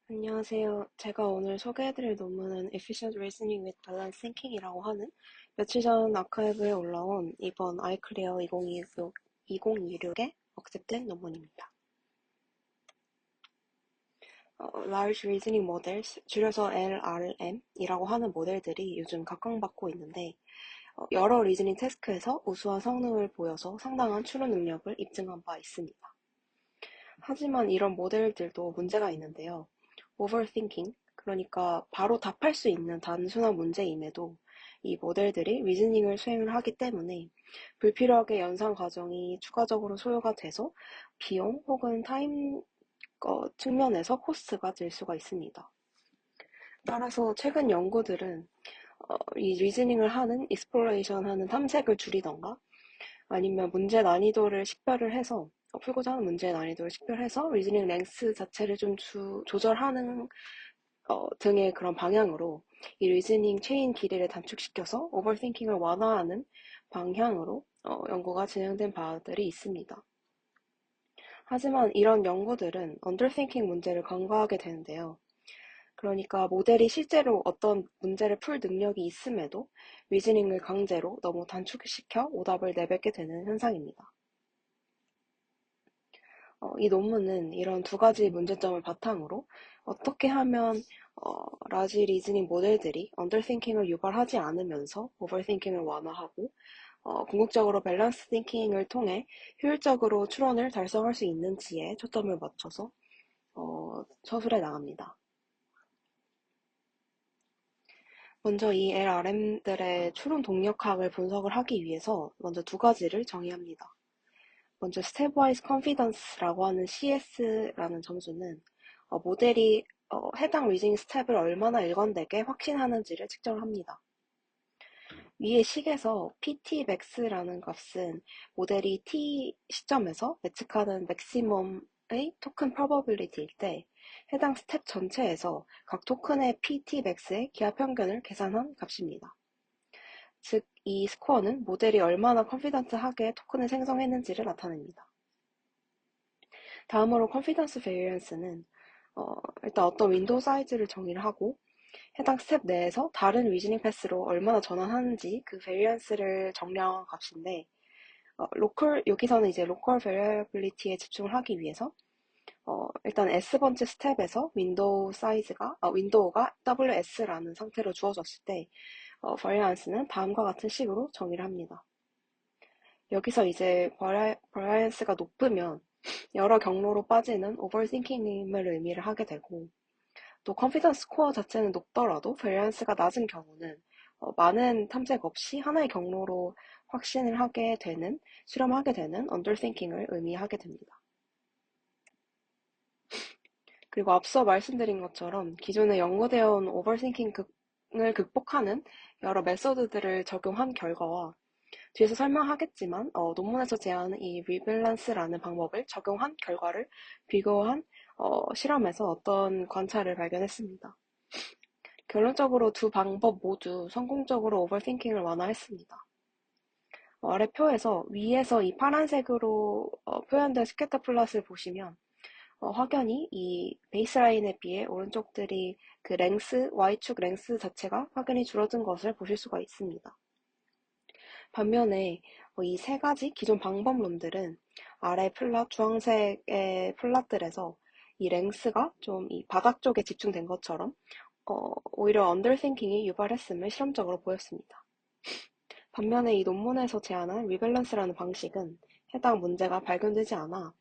안녕하세요. 제가 오늘 소개해드릴 논문은 Efficient Reasoning with Balanced Thinking이라고 하는 며칠 전 아카이브에 올라온 이번 아이클리어 2026에 억셉된 논문입니다. Large Reasoning Models, 줄여서 LRM이라고 하는 모델들이 요즘 각광받고 있는데 여러 리즈닝 태스크에서 우수한 성능을 보여서 상당한 추론 능력을 입증한 바 있습니다. 하지만 이런 모델들도 문제가 있는데요. overthinking, 그러니까 바로 답할 수 있는 단순한 문제임에도 이 모델들이 리즈닝을 수행을 하기 때문에 불필요하게 연산 과정이 추가적으로 소요가 돼서 비용 혹은 타임 측면에서 코스트가 들 수가 있습니다. 따라서 최근 연구들은 이 리즈닝을 하는, 익스플로레이션 하는 탐색을 줄이던가 아니면 문제 난이도를 식별을 해서 풀고자 하는 문제의 난이도를 식별해서 리즈닝 랭스 자체를 좀 조절하는 등의 그런 방향으로 이 리즈닝 체인 길이를 단축시켜서 오버띵킹을 완화하는 방향으로 연구가 진행된 바들이 있습니다. 하지만 이런 연구들은 언더띵킹 문제를 간과하게 되는데요. 그러니까 모델이 실제로 어떤 문제를 풀 능력이 있음에도 리즈닝을 강제로 너무 단축시켜 오답을 내뱉게 되는 현상입니다. 이 논문은 이런 두 가지 문제점을 바탕으로 어떻게 하면 라지 리즈닝 모델들이 언더띵킹을 유발하지 않으면서 오버띵킹을 완화하고 궁극적으로 밸런스 띵킹을 통해 효율적으로 추론을 달성할 수 있는지에 초점을 맞춰서 서술해 나갑니다. 먼저 이 LRM들의 추론 동력학을 분석을 하기 위해서 먼저 두 가지를 정의합니다. 먼저 Stepwise Confidence라고 하는 CS라는 점수는 모델이 해당 리즈닝 스텝을 얼마나 일관되게 확신하는지를 측정을 합니다. 위의 식에서 PTmax라는 값은 모델이 T 시점에서 예측하는 맥시멈의 토큰 probability일 때 해당 스텝 전체에서 각 토큰의 PTmax의 기하 평균을 계산한 값입니다. 즉, 이 스코어는 모델이 얼마나 컨피던트하게 토큰을 생성했는지를 나타냅니다. 다음으로 컨피던스 베리언스는 일단 어떤 윈도우 사이즈를 정의를 하고 해당 스텝 내에서 다른 리즈닝 패스로 얼마나 전환하는지 그 베리언스를 정량한 값인데 여기서는 이제 로컬 베리어빌리티에 집중을 하기 위해서 일단 S번째 스텝에서 윈도우가 WS라는 상태로 주어졌을 때 버리언스는 다음과 같은 식으로 정의를 합니다. 여기서 이제 버리언스가 높으면 여러 경로로 빠지는 오버띵킹임을 의미를 하게 되고 또 컨피던스 스코어 자체는 높더라도 베리언스가 낮은 경우는 많은 탐색 없이 하나의 경로로 수렴하게 되는 언더띵킹을 의미하게 됩니다. 그리고 앞서 말씀드린 것처럼 기존에 연구되어 온 오버띵킹을 극복하는 여러 메소드들을 적용한 결과와 뒤에서 설명하겠지만 논문에서 제안한 이 리밸런스라는 방법을 적용한 결과를 비교한 실험에서 어떤 관찰을 발견했습니다. 결론적으로 두 방법 모두 성공적으로 오버띵킹을 완화했습니다. 아래 표에서 위에서 이 파란색으로 표현된 스캐터 플롯을 보시면 확연히 이 베이스라인에 비해 오른쪽들이 그 Y축 랭스 자체가 확연히 줄어든 것을 보실 수가 있습니다. 반면에 이 세 가지 기존 방법론들은 아래 플랫, 주황색의 플랫들에서 이 랭스가 좀 이 바닥 쪽에 집중된 것처럼 오히려 언더띵킹이 유발했음을 실험적으로 보였습니다. 반면에 이 논문에서 제안한 리밸런스라는 방식은 해당 문제가 발견되지 않아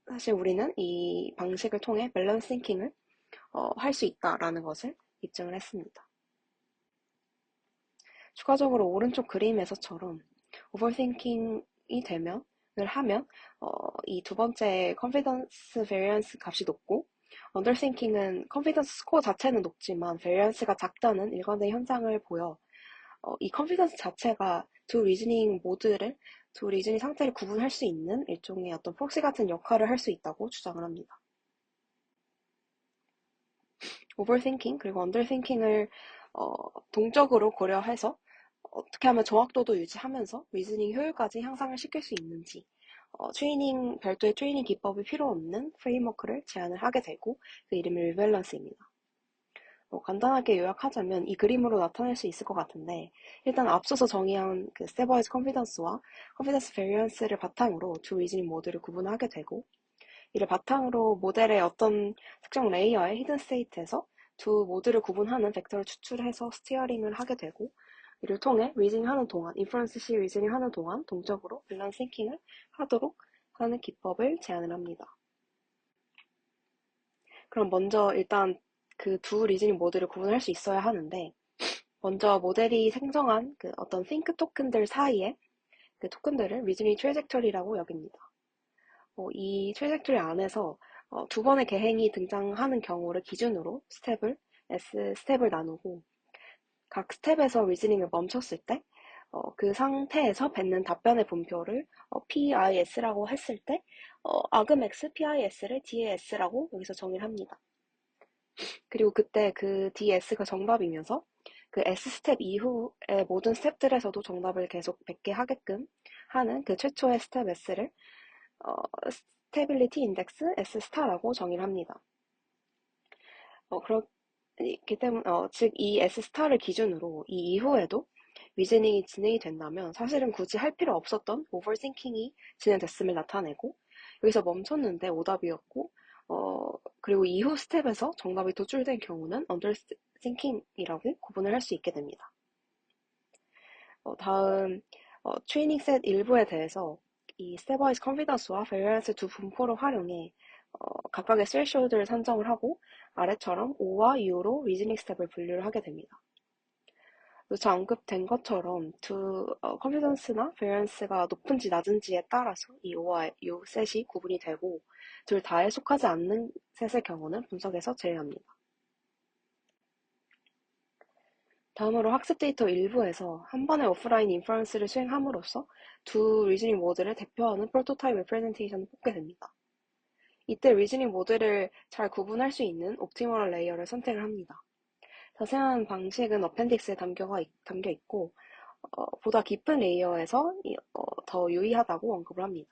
사실 우리는 이 방식을 통해 밸런스 띵킹을 할 수 있다라는 것을 입증을 했습니다. 추가적으로 오른쪽 그림에서처럼 오버띵킹을 하면 이 두 번째 컨피던스 베리언스 값이 높고 언더띵킹은 컨피던스 스코어 자체는 높지만 베리언스가 작다는 일관된 현상을 보여 이 컨피던스 자체가 두 리즈닝 상태를 구분할 수 있는 일종의 어떤 프록시 같은 역할을 할 수 있다고 주장을 합니다. 오버띵킹 그리고 언더띵킹을 동적으로 고려해서 어떻게 하면 정확도도 유지하면서 리즈닝 효율까지 향상을 시킬 수 있는지 별도의 트레이닝 기법이 필요 없는 프레임워크를 제안을 하게 되고 그 이름이 리밸런스입니다. 간단하게 요약하자면 이 그림으로 나타낼 수 있을 것 같은데 일단 앞서서 정의한 그 스테버이즈 컨피던스와 컨피던스 베리언스를 바탕으로 두 리즈닝 모드를 구분하게 되고 이를 바탕으로 모델의 어떤 특정 레이어의 히든 스테이트에서 두 모드를 구분하는 벡터를 추출해서 스티어링을 하게 되고 이를 통해 리즈닝하는 동안 인퍼런스 시 리즈닝하는 동안 동적으로 밸런스 싱킹을 하도록 하는 기법을 제안을 합니다. 그럼 먼저 일단 그 두 리즈닝 모드를 구분할 수 있어야 하는데 먼저 모델이 생성한 그 어떤 think 토큰들 사이에 그 토큰들을 리즈닝 트레젝터리라고 여깁니다. 이 트레젝터리 안에서 두 번의 개행이 등장하는 경우를 기준으로 스텝을 나누고 각 스텝에서 리즈닝을 멈췄을 때 그 상태에서 뱉는 답변의 분표를 PIS라고 했을 때 argmax PIS를 DAS라고 여기서 정의를 합니다. 그리고 그때 그 DS가 정답이면서 그 S 스텝 이후의 모든 스텝들에서도 정답을 계속 뱉게 하게끔 하는 그 최초의 스텝 S를 스테빌리티 인덱스 S 스타라고 정의를 합니다. 그렇기 때문에 즉 이 S 스타를 기준으로 이 이후에도 리즈닝이 진행이 된다면 사실은 굳이 할 필요 없었던 오버싱킹이 진행됐음을 나타내고 여기서 멈췄는데 오답이었고 그리고 이후 스텝에서 정답이 도출된 경우는 언더싱킹이라고 구분을 할 수 있게 됩니다. 다음 트레이닝 셋 일부에 대해서 이 스텝와이즈 컨피던스와 베리언스 두 분포를 활용해 각각의 스레시홀드를 산정을 하고 아래처럼 O와 U로 리즈닝 스텝을 분류를 하게 됩니다. 그래서 언급된 것처럼 두 컨피던스나 베리언스가 높은지 낮은지에 따라서 이 O와 U 셋이 구분이 되고 둘 다에 속하지 않는 셋의 경우는 분석에서 제외합니다. 다음으로 학습 데이터 일부에서 한 번의 오프라인 인퍼런스를 수행함으로써 두 리즈닝 모드를 대표하는 프로토타입 레프레젠테이션을 뽑게 됩니다. 이때 리즈닝 모드를 잘 구분할 수 있는 옵티멀 레이어를 선택을 합니다. 자세한 방식은 어펜딕스에 담겨 있고 보다 깊은 레이어에서 더 유의하다고 언급을 합니다.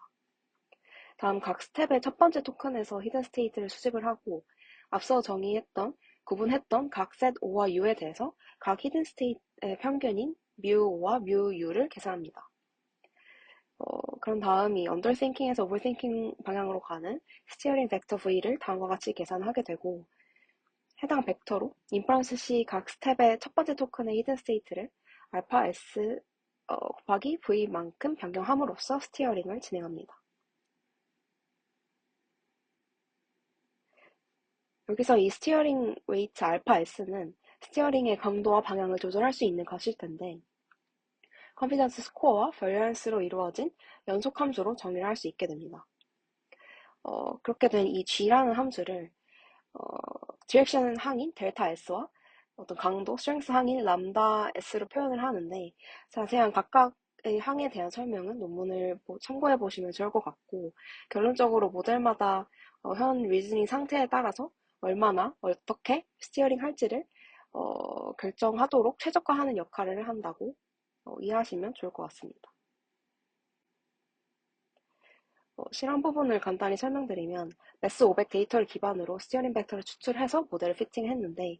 다음 각 스텝의 첫 번째 토큰에서 히든 스테이트를 수집을 하고 앞서 구분했던 각 셋 O와 U에 대해서 각 히든 스테이트의 평균인 뮤O와 뮤U를 계산합니다. 그런 다음 이 언더싱킹에서 오버싱킹 방향으로 가는 스티어링 벡터 V를 다음과 같이 계산하게 되고 해당 벡터로 인퍼런스 시 각 스텝의 첫 번째 토큰의 히든 스테이트를 알파 S 곱하기 V만큼 변경함으로써 스티어링을 진행합니다. 여기서 이 스티어링 웨이트 알파 S는 스티어링의 강도와 방향을 조절할 수 있는 것일 텐데 컨피던스 스코어와 버리언스로 이루어진 연속 함수로 정의를 할 수 있게 됩니다. 그렇게 된 이 G라는 함수를 디렉션 항인 델타 S와 어떤 강도, 스트렝스 항인 람다 S로 표현을 하는데 자세한 각각의 항에 대한 설명은 논문을 참고해 보시면 좋을 것 같고 결론적으로 모델마다 현 리즈닝 상태에 따라서 얼마나 어떻게 스티어링 할지를 결정하도록 최적화하는 역할을 한다고 이해하시면 좋을 것 같습니다. 실험 부분을 간단히 설명드리면 매스 500 데이터를 기반으로 스티어링 벡터를 추출해서 모델을 피팅했는데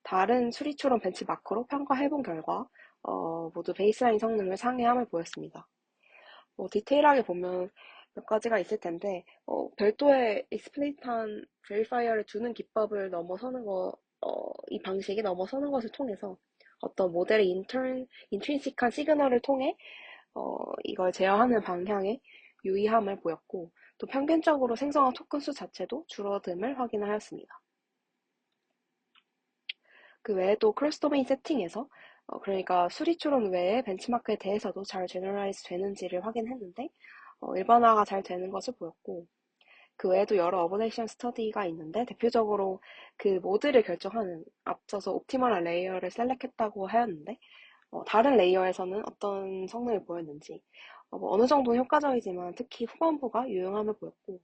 다른 수리초론 벤치마크로 평가해본 결과 모두 베이스라인 성능을 상회함을 보였습니다. 디테일하게 보면 몇 가지가 있을 텐데 별도의 익스플레이트한 베리파이어를 두는 기법을 넘어서는 이 방식이 넘어서는 것을 통해서 어떤 모델의 인트린식한 시그널을 통해 이걸 제어하는 방향에 유의함을 보였고 또 평균적으로 생성한 토큰 수 자체도 줄어듦을 확인하였습니다. 그 외에도 크로스 도메인 세팅에서 그러니까 수리추론 외에 벤치마크에 대해서도 잘 제너럴라이즈 되는지를 확인했는데 일반화가 잘 되는 것을 보였고 그 외에도 여러 어버네이션 스터디가 있는데 대표적으로 그 모드를 결정하는 앞서서 옵티멀한 레이어를 셀렉했다고 하였는데 다른 레이어에서는 어떤 성능을 보였는지 어느 정도 효과적이지만 특히 후반부가 유용함을 보였고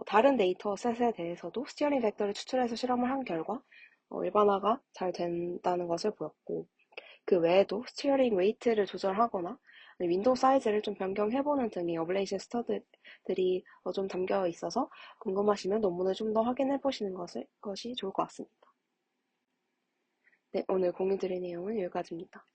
다른 데이터셋에 대해서도 스티어링 벡터를 추출해서 실험을 한 결과 일반화가 잘 된다는 것을 보였고 그 외에도 스티어링 웨이트를 조절하거나 윈도우 사이즈를 좀 변경해보는 등의 어블레이션 스터들이 좀 담겨 있어서 궁금하시면 논문을 좀 더 확인해보시는 것이 좋을 것 같습니다. 네, 오늘 공유드릴 내용은 여기까지입니다.